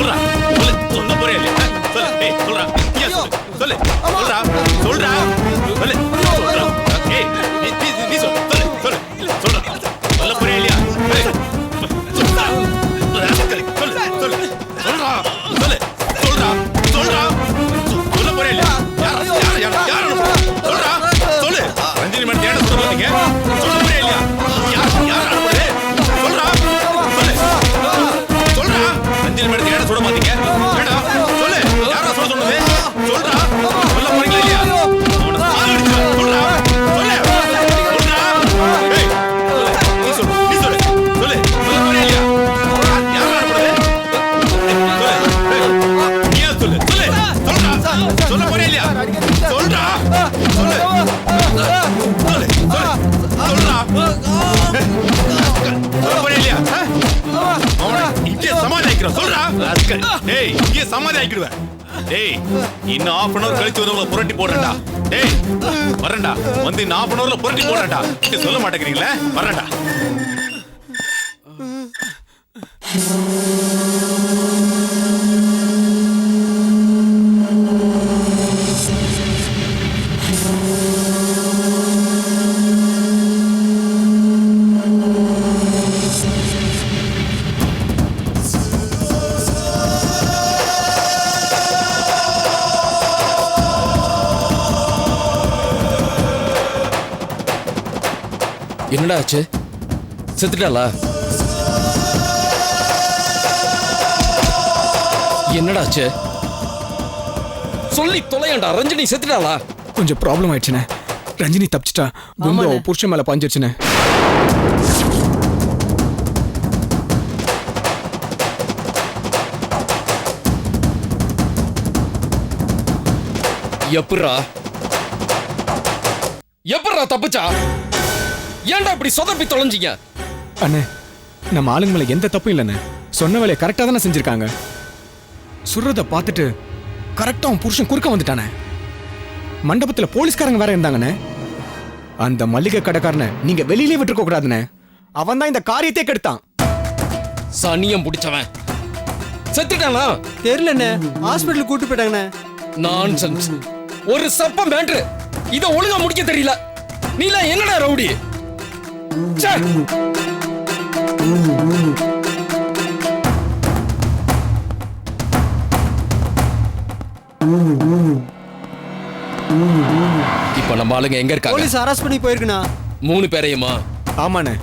சொல்றா சொல்ல போறே இல்லையா சொல்லு ஏய் சொல்றா சொல்லு சொல்றா சொல்றா சொல்லு சொல்றா ஏய் நீ சொல்லு சொல்றா சொல்ல போறே இல்லையா சொல்றா சொல்றா சொல்ல போறே இல்லையா யார் சொல்றா சொல்லு ரஞ்சினி மேடம் தேட சொல்ல வந்தீங்க சொல்ல போறே இல்லையா யார் அனுப்புறது சொல்றா சொல்றா ரஞ்சினி மேடம் தேட சொல்ல மாட்டீங்க மேடம் சொல்லு யாரா சொல்ல சொன்னது சொல்றா சொல்ல போறீங்களா இல்லையா அவனை சாகடிச்சு சொல்றா சொல்றா ஏய் நீ சொல்லு சொல்ல போறே இல்லையா யார் அனுப்புறது சொல்லு சொல்ல போறே இல்லையா சொல்றா சொல்லு சொல்றா சொல்ல போறே இல்லையா இங்கே சமாதானிக்கிறோம் சொல்றா டேய் இங்கே சமாதானிக்கிடுவேன் டேய் இன்னும் half an hour கழிச்சு வந்து உங்களை புரட்டி போடுறேன்டா டேய் வரேன்டா வந்து இன்னும் half an hourல புரட்டி போடுறேன்டா சொல்ல மாட்டேங்கிறீங்களே வரேன்டா என்னடா ஆச்சு செத்துட்டாளா என்னடா ஆச்சு சொல்லி தொலையண்டா ரஞ்சினி செத்துட்டாளா கொஞ்சம் ப்ராப்ளம் ஆயிடுச்சுனே ரஞ்சினி தப்பிச்சிட்டா குண்டு புருஷன் மேல பாஞ்சிருச்சுனே எப்பட்றா தப்பிச்சா ஏன்டா இப்படி சொதப்பி தொலைஞ்சிங்க அண்ணே நம்ம ஆளுங்க மேல எந்த தப்பும் இல்லைண்ணே சொன்ன வேலையை கரெக்டா தானே செஞ்சிருக்காங்க சுடுறத பார்த்துட்டு கரெக்டா அவன் புருஷன் குறுக்க வந்துட்டானே மண்டபத்துல போலீஸ்காரங்க வேற இருந்தாங்கண்ணே அந்த மல்லிகை கடைக்காரனை நீங்க வெளியிலே விட்டுருக்க கூடாதுண்ணே அவன் தான் இந்த காரியத்தை கெடுத்தான் சனியம் பிடிச்சவன் செத்துட்டானா தெரியலண்ணே ஹாஸ்பிட்டல் கூட்டு போயிட்டாங்கண்ணே நான்சென்ஸ் ஒரு சப்ப மேட்ரு இத ஒழுங்கா முடிக்க தெரியல நீலாம் என்னடா ரவுடி ச்சே இப்ப நம்ம ஆளுங்க எங்க இருக்காங்க போலீஸ் அரெஸ்ட் பண்ணி போயிருக்குண்ணா 3 பேரையுமா ஆமாண்ணே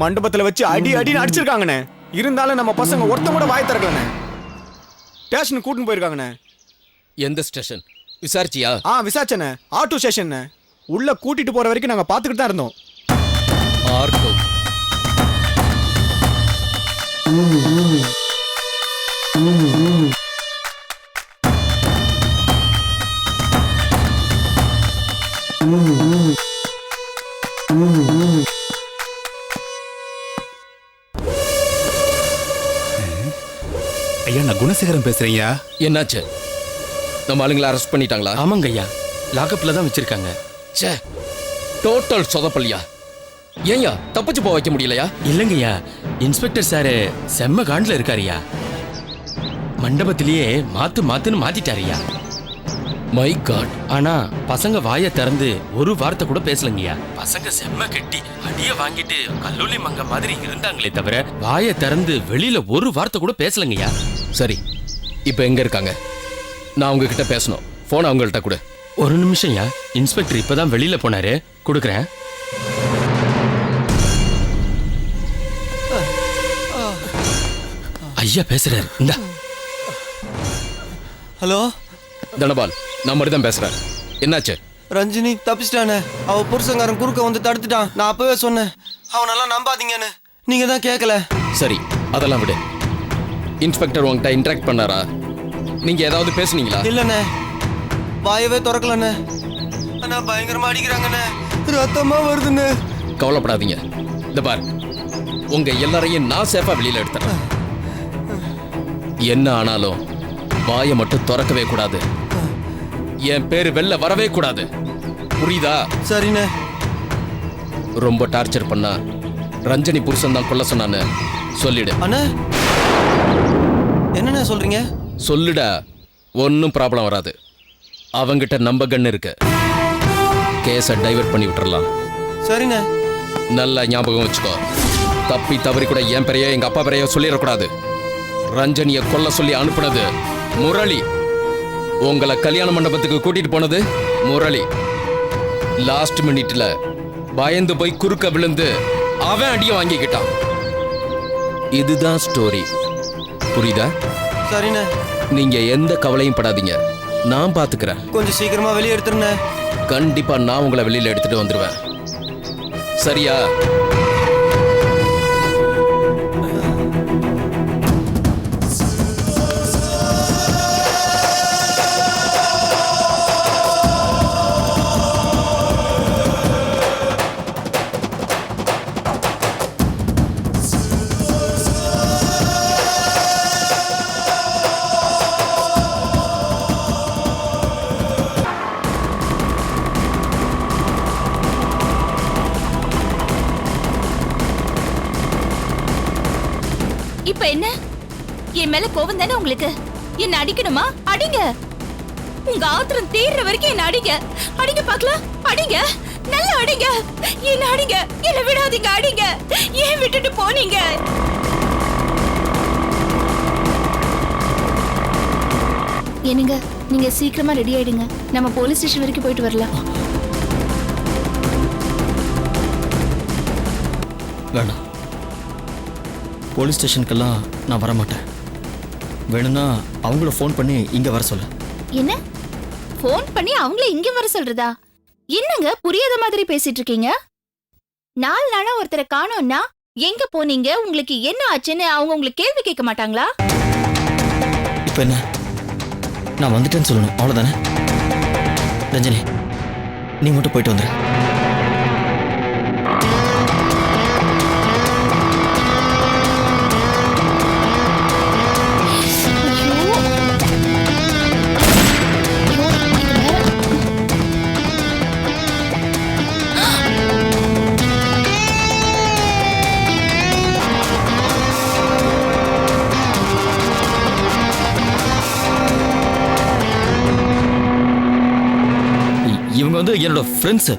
மண்டபத்துல வச்சு அடின்னு அடிச்சிருக்காங்கண்ணே இருந்தாலும் நம்ம பசங்க ஒருத்த கூட வாய் திறக்கலண்ணே ஸ்டேஷன் கூட்டின்னு போயிருக்காங்கண்ணே எந்த ஸ்டேஷன் விசாரிச்சியா விசாரிச்சண்ணே ஆட்டோ ஸ்டேஷன் உள்ள கூட்டிட்டு போற வரைக்கும் நாங்க பாத்துக்கிட்டு தான் இருந்தோம் ஆர்டோ ஐயா நான் குணசேகரன் பேசுறேன். என்னாச்சு? நம்ம ஆளுங்களை அரெஸ்ட் பண்ணிட்டாங்களா? ஆமாங்க ஐயா, லாக்அப்ல தான் வச்சிருக்காங்க. ச்சே, டோட்டல் சொதப்பல்யா. ஏன்யா தப்பிச்சு போக வைக்க முடியலையா? இல்லைங்கய்யா, இன்ஸ்பெக்டர் சாரு செம்ம காண்டில் இருக்காருயா. மண்டபத்திலேயே மாத்துன்னு மாத்திட்டாருயா. My God. ஆனா பசங்க வாயை திறந்து ஒரு வார்த்தை கூட பேசலங்கய்யா. பசங்க செம்ம கெட்டி அடிய வாங்கிட்டு கல்லூலி மங்க மாதிரி இருந்தாங்களே தவிர வாயை திறந்து வெளியில ஒரு வார்த்தை கூட பேசலங்கய்யா. சரி, இப்போ எங்க இருக்காங்க? நான் உங்ககிட்ட பேசணும். போன் அவங்கள்ட்ட கொடு. ஒரு நிமிஷம்யா, இன்ஸ்பெக்டர் இப்பதான் வெளியில போனாரு, கொடுக்குறேன். ஐயா பேசுறாரு. இந்த ஹலோ தனபால், நான் மட்டும் தான் பேசுறேன். என்னாச்சு? ரஞ்சினி தப்பிச்சிட்டானே. அவ புருஷங்காரன் குறுக்க வந்து தடுத்துட்டான். நான் அப்பவே சொன்னேன் அவனெல்லாம் நம்பாதீங்கன்னு. நீங்க தான் கேட்கல. சரி, அதெல்லாம் விடு. இன்ஸ்பெக்டர் உங்ககிட்ட இன்டராக்ட் பண்ணாரா? நீங்க ஏதாவது பேசுனீங்களா? இல்லண்ணே, வாயவே திறக்கலண்ணே. அண்ணா பயங்கரமா அடிக்கிறாங்கண்ணே, ரத்தமா வருதுண்ணே. கவலைப்படாதீங்க. இந்த பார், உங்க எல்லாரையும் நான் சேஃபா வெளியில எடுத்துறேன். என்ன ஆனாலும் வாயை மட்டும் திறக்கவே கூடாது. என் பேரு வெளில வரவே கூடாது. புரியுதா? சரிண்ணே. ரொம்ப டார்ச்சர் பண்ணா ரஞ்சனி புருஷன் தான் கொல்ல சொன்னான்னு சொல்லிடு. அண்ணே என்ன என்னண்ணே சொல்றீங்க? சொல்லுடா, ஒன்றும் ப்ராப்ளம் வராது. அவங்கிட்ட நம்ம கன் இருக்கு, கேஸை டைவர்ட் பண்ணி விட்டுறலாம். சரிண்ணே. நல்லா ஞாபகம் வச்சுக்கோ, தப்பி தவறி கூட என் பெரிய எங்க அப்பா பெரிய சொல்லிடக்கூடாது. ரஞ்சனியை கொல்ல சொல்லி அனுப்புனது முரளி, உங்களை கல்யாண மண்டபத்துக்கு கூட்டிட்டு போனது முரளி. லாஸ்ட் மினிட்ல பயந்து போய் குறுக்க விழுந்து அவன் அடிய வாங்கிக்கிட்டான். இதுதான் ஸ்டோரி, புரியுதா? சரிண்ணே. நீங்க எந்த கவலையும் படாதீங்க, நான் பாத்துக்கிறேன். கொஞ்சம் சீக்கிரமா வெளியே எடுத்துருண்ணே. கண்டிப்பா நான் உங்களை வெளியில எடுத்துட்டு வந்துருவேன், சரியா? இப்ப என்ன? என் மேல கோவம் தானே உங்களுக்கு? என்ன அடிக்கணுமா? அடிங்க. உங்க ஆத்திரம் தீர்ற வரைக்கும் என்ன அடிங்க. அடிங்க பார்க்கலாம், அடிங்க, நல்லா அடிங்க. என்ன அடிங்க, என்ன விடாதீங்க, அடிங்க. ஏன் விட்டுட்டு போனீங்க? என்னங்க, நீங்க சீக்கிரமா ரெடி ஆயிடுங்க, நம்ம போலீஸ் ஸ்டேஷன் வரைக்கும் போயிட்டு வரலாம். வேணாம், போலீஸ் ஸ்டேஷனுக்கெல்லாம் நான் வரமாட்டேன். வேணும்னா அவங்கள ஃபோன் பண்ணி இங்கே வர சொல்ல. என்ன ஃபோன் பண்ணி அவங்கள இங்க வர சொல்றதா? என்னங்க புரியாத மாதிரி பேசிட்டு இருக்கீங்க? 4 நாளா ஒருத்தரை காணோம்னா எங்க போனீங்க, உங்களுக்கு என்ன ஆச்சுன்னு அவங்க உங்களுக்கு கேள்வி கேட்க மாட்டாங்களா? இப்போ என்ன, நான் வந்துட்டேன்னு சொல்லணும், அவ்வளோதானே? ரஞ்சனி, நீ மட்டும் போயிட்டு வந்துடு. இவங்க வந்து என்னோட ஃப்ரெண்ட்ஸு.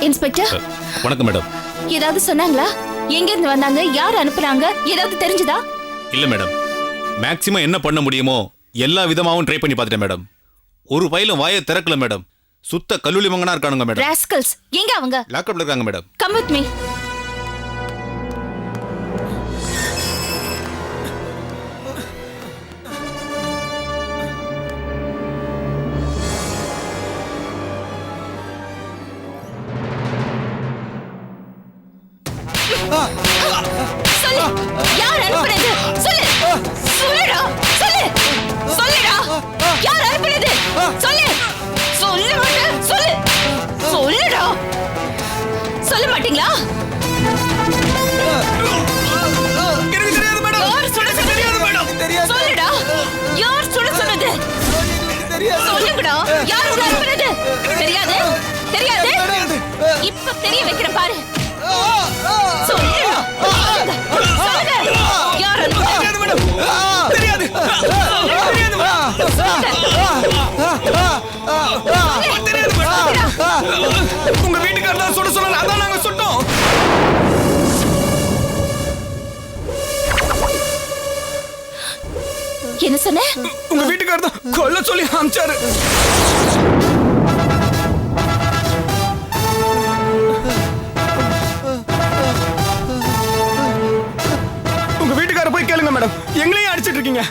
இன்ஸ்பெக்டர், வணக்கம் மேடம். ஏதாவது சொன்னாங்களா? எங்க இருந்து வந்தாங்க, யார் அனுப்புனாங்க, ஏதாவது தெரிஞ்சதா? இல்ல மேடம், மேக்ஸிமம் என்ன பண்ண முடியுமோ எல்லா விதமாவும் ட்ரை பண்ணி பார்த்துட்டேன் மேடம். ஒரு பையிலும் வாயை திறக்கல மேடம். சுத்த கல்லூலி மங்கனா இருக்கானுங்க மேடம். ராஸ்கல்ஸ், எங்க அவங்க? லாக்அப்ல இருக்காங்க மேடம். Come with me. சொல்லு, யார் அனுப்புனது? சொல்லு, சொல்லுடா, சொல்லு, சொல்லுடா, யார் அனுப்புனது? சொல்லு, சொல்ல மாட்டேன், சொல்லு, சொல்லுடா, சொல்ல மாட்டீங்களா? எனக்கு தெரியாது மேடம். யார் சுட சொன்னது? சொல்லுடா, யார் சுட சொன்னது? சொல்லுங்கடா, யார் உள்ள அனுப்புனது? தெரியாது, தெரியாது, இப்ப தெரிய வைக்கிறேன் பாரு. சொல்லுடா, சொல்லுங்க, யார் அனுப்புனது? தெரியாது. உங்க வீட்டுக்காரர் தான் சுட சொன்னாரு, அதான் நாங்க சுட்டோம். என்ன சொன்ன? உங்க வீட்டுக்காரர் தான் கொல்ல சொல்லி அனுப்பிச்சாரு. உங்க வீட்டுக்காரர் போய் கேளுங்க மேடம், எங்களையும் அடிச்சிட்டு இருக்கீங்க.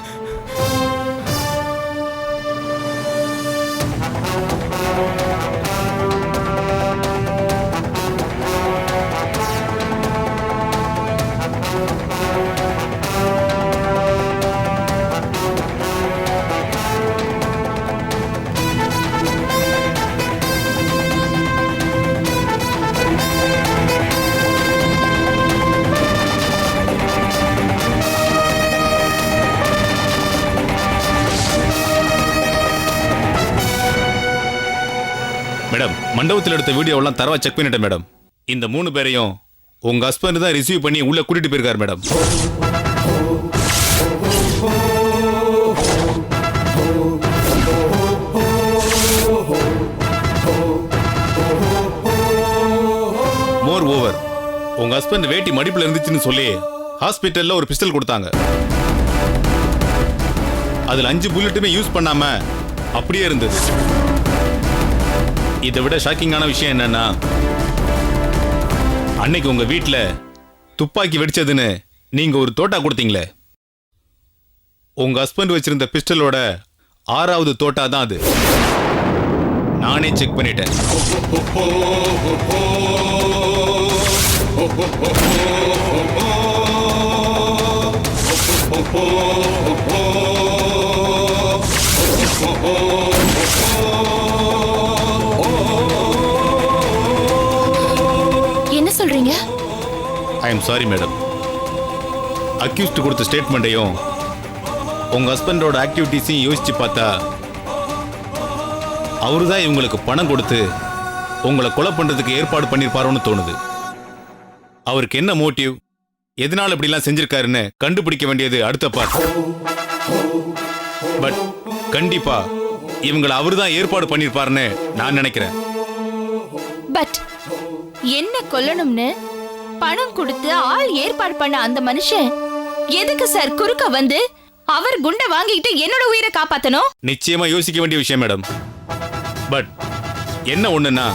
மண்டபத்தில் எடுத்த வீடியோவெல்லாம் தரவா செக் பண்ணிட்டேன் மேடம். இந்த 3 பேரையும் உங்க ஹஸ்பண்ட் தான் ரிசீவ் பண்ணி உள்ள கூட்டிட்டு போயிருக்காரு மேடம். மோர் ஓவர், உங்க ஹஸ்பண்ட் வேட்டி மடிப்புல இருந்துச்சுன்னு சொல்லி ஹாஸ்பிட்டல்ல ஒரு பிஸ்டல் கொடுத்தாங்க. அதுல 5 புல்லட்டுமே யூஸ் பண்ணாம அப்படியே இருந்தது. இதை விட ஷாக்கிங்கான விஷயம் என்னன்னா, அன்னைக்கு உங்க வீட்டுல துப்பாக்கி வெடிச்சதுன்னு நீங்க ஒரு தோட்டா கொடுத்தீங்களே, உங்க ஹஸ்பண்ட் வச்சிருந்த பிஸ்டலோட 6வது தோட்டா தான் அது. நானே செக் பண்ணிட்டேன். என்ன சொல்றீங்க? I am sorry madam. Accused கொடுத்த ஸ்டேட்மெண்ட்டையும் உங்க ஹஸ்பண்டோட ஆக்டிவிட்டிஸையும் யோசிச்சு பார்த்தா அவருதான் இவங்களுக்கு பணம் கொடுத்து உங்களை கொலை பண்றதுக்கு ஏற்பாடு பண்ணிருப்பாரோன்னு தோணுது. அவருக்கு என்ன மோட்டிவ், எதனால இப்படிலாம் செஞ்சிருக்காருன்னு கண்டுபிடிக்க வேண்டியது அடுத்த பார்ட். பட் கண்டிப்பா இவங்களை அவருதான் ஏற்பாடு பண்ணிருப்பாருன்னு நான் நினைக்கிறேன். பட் என்ன கொல்லணும்னு பணம் கொடுத்து ஆள் ஏற்பாடு பண்ண அந்த மனுஷன் எதுக்கு சார் குறுக்க வந்து அவர் குண்டை வாங்கிட்டு என்னோட உயிரை காப்பாத்தணும்? நிச்சயமா யோசிக்க வேண்டிய விஷயம் மேடம். பட் என்ன ஒண்ணுன்னா,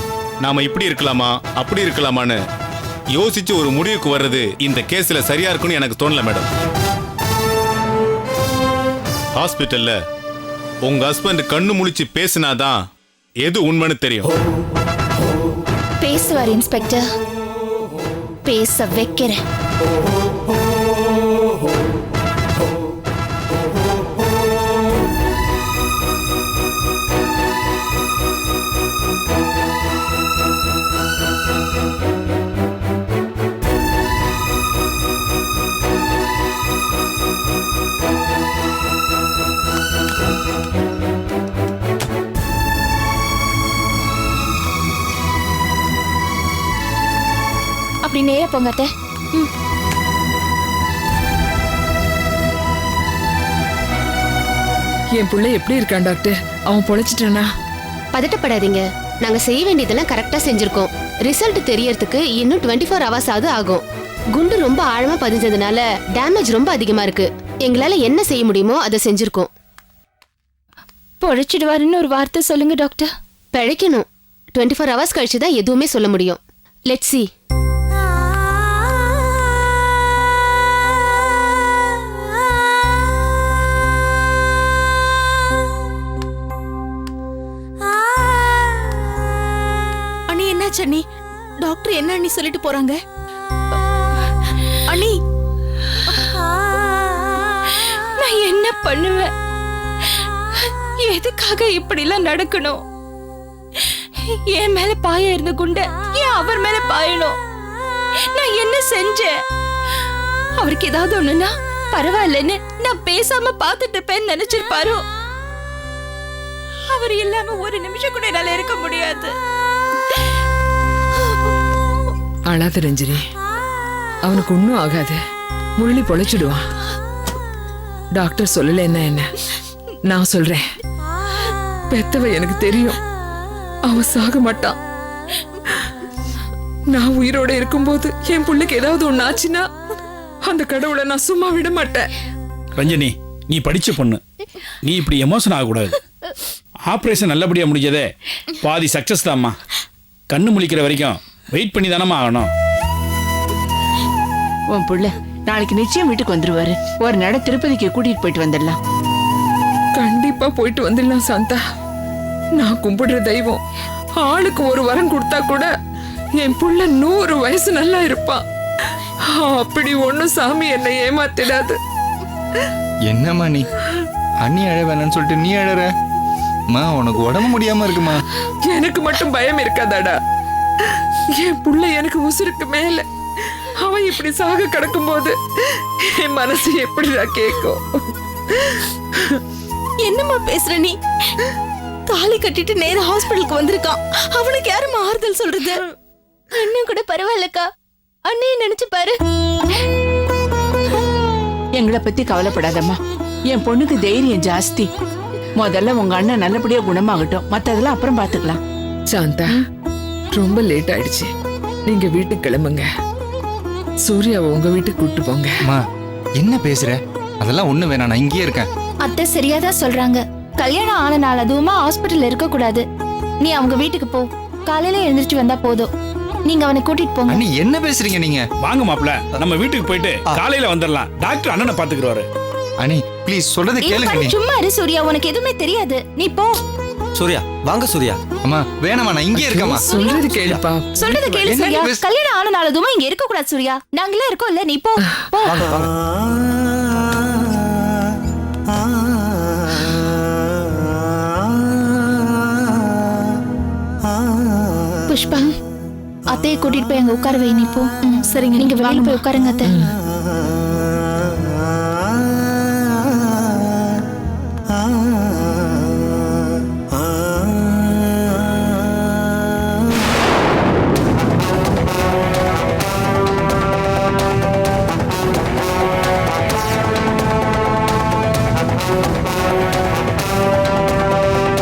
நாம இப்படி இருக்கலாமா அப்படி இருக்கலாமான்னு யோசிச்சு ஒரு முடிவுக்கு வர்றது இந்த கேஸ்ல சரியா இருக்குன்னு எனக்கு தோணல மேடம். ஹாஸ்பிட்டல்ல உங்க ஹஸ்பண்ட் கண்ணு முழிச்சு பேசினாதான் எது உண்மைன்னு தெரியும். பேசுவார் இன்ஸ்பெக்டர், பேச வைக்கிறேன். அப்படி நேரா போங்க அத்தை. என் புள்ள எப்படி இருக்கான் டாக்டர்? அவன் பொழைச்சிட்டானா? பதட்டப்படாதீங்க, நாங்க செய்ய வேண்டியதெல்லாம் கரெக்டா செஞ்சிருக்கோம். ரிசல்ட் தெரியறதுக்கு இன்னும் 24 hours ஆகுது ஆகும். குண்டு ரொம்ப ஆழமா பதிஞ்சதுனால டேமேஜ் ரொம்ப அதிகமா இருக்கு. எங்களால என்ன செய்ய முடியுமோ அதை செஞ்சிருக்கோம். பொழைச்சிடுவாருன்னு ஒரு வார்த்தை சொல்லுங்க டாக்டர். பிழைக்கணும். 24 hours கழிச்சு தான் எதுவுமே சொல்ல முடியும். Let's see. அண்ணி, டாக்டர் என்ன அண்ணி சொல்லிட்டு போறாங்க? அண்ணி, நான் என்ன பண்ணுவேன்? எதுக்காக இப்படி எல்லாம் நடக்கணும்? என் மேல பாய இருந்த குண்ட ஏன் அவர் மேல பாயணும்? நான் என்ன செஞ்சேன்? அவருக்கு ஏதாவது ஒண்ணுன்னா பரவாயில்லன்னு நான் பேசாம பாத்துட்டு இருப்பேன்னு நினைச்சிருப்பாரோ? அவர் இல்லாம ஒரு நிமிஷம் கூட என்னால இருக்க முடியாது. அழாத ரஞ்சினி, அவனுக்கு ஒன்னும் ஆகாது. முரளி பொழைச்சிடுவான். டாக்டர் சொல்லலைன்னா என்ன, நான் சொல்றேன். பெத்தவ எனக்கு தெரியும், அவன் சாக மாட்டான். நான் உயிரோட இருக்கும்போது என் பிள்ளைக்கு ஏதாவது ஒண்ணு ஆச்சுன்னா அந்த கடவுளை நான் சும்மா விட மாட்டேன். ரஞ்சினி, நீ படிச்ச பொண்ணு, நீ இப்படி எமோஷன் ஆகக்கூடாது. ஆப்ரேஷன் நல்லபடியா முடிஞ்சதே பாதி சக்சஸ் தான்மா. கண்ணு முழிக்கிற வரைக்கும் வெயிட் பண்ணி தானம்மா ஆகணும். உன் புள்ள நாளைக்கு நிச்சயம் வீட்டுக்கு வந்துருவாரு. ஒரு நட திருப்பதிக்கு கூட்டிட்டு போயிட்டு வந்துடலாம். கண்டிப்பா போயிட்டு வந்துடலாம் சாந்தா. நான் கும்பிடுற தெய்வம் ஆளுக்கு ஒரு வரம் கொடுத்தா கூட என் புள்ள 100 வயசு நல்லா இருப்பான். அப்படி ஒண்ணும் சாமி என்னை ஏமாத்திடாது. என்னம்மா நீ அண்ணி அழ வேணான்னு சொல்லிட்டு நீ அழற? மா, உனக்கு உடம்பு முடியாம இருக்குமா? எனக்கு மட்டும் பயம் இருக்காதாடா? என் புள்ள எனக்கு உசுருக்கு மேல. அவன் இப்படி சாக கிடக்கும் போது என் மனசு எப்படிடா கேட்கும்? என்னம்மா பேசுற நீ? தாலி கட்டிட்டு நேரா ஹாஸ்பிடலுக்கு வந்திருக்கான். அவனுக்கு யாரும் ஆறுதல் சொல்றது? அண்ணன் கூட பரவாயில்லக்கா, அண்ணைய நினைச்சு பாரு. எங்களை பத்தி கவலைப்படாதம்மா. என் பொண்ணுக்கு தைரியம் ஜாஸ்தி. முதல்ல உங்க அண்ணன் நல்லபடியா குணமாகட்டும், மத்ததெல்லாம் அப்புறம் பாத்துக்கலாம். சாந்தா, ரொம்ப லேட் ஆயிடுச்சு. நீங்க வீட்டுக்கு கிளம்புங்க. சூர்யாவை உங்க வீட்டுக்கு கூட்டு போங்க. அம்மா என்ன பேசுற? அதெல்லாம் ஒண்ணு வேணாம், நான் இங்கேயே இருக்கேன். அத்தை சரியாதான் சொல்றாங்க. கல்யாணம் ஆன நாள் அதுவுமா ஹாஸ்பிடல்ல இருக்க கூடாது. நீ அவங்க வீட்டுக்கு போ. காலையில எழுந்திருச்சு வந்தா போதும். நீங்க அவனை கூட்டிட்டு போங்க. அண்ணி என்ன பேசுறீங்க நீங்க? வாங்க மாப்ள, நம்ம வீட்டுக்கு போயிட்டு காலையில வந்துடலாம். டாக்டர் அண்ணனை பாத்துக்குறாரு. அண்ணி ப்ளீஸ் சொல்றதை கேளுங்க அண்ணி. சும்மா இரு சூர்யா, உனக்கு எதுவுமே தெரியாது. நீ போ. சூர்யா வாங்க சூர்யா. அம்மா வேணாமா, நான் இங்கே இருக்கேம்மா. சொல்றது கேளுப்பா. சொல்றது கேளு என்ன சூர்யா. பேசு- கல்யாணம் ஆன நாள் அதுவுமா இங்க இருக்க கூடாது சூர்யா. நாங்களே இருக்கோம் இல்ல, நீ போ. போ. வாங்க வாங்க. புஷ்பா, அத்தையை கூட்டிட்டு போய் அங்க உட்கார வை. நீ போ. சரிங்க, நீங்க வெளியில போய் உட்காருங்க அத்தை.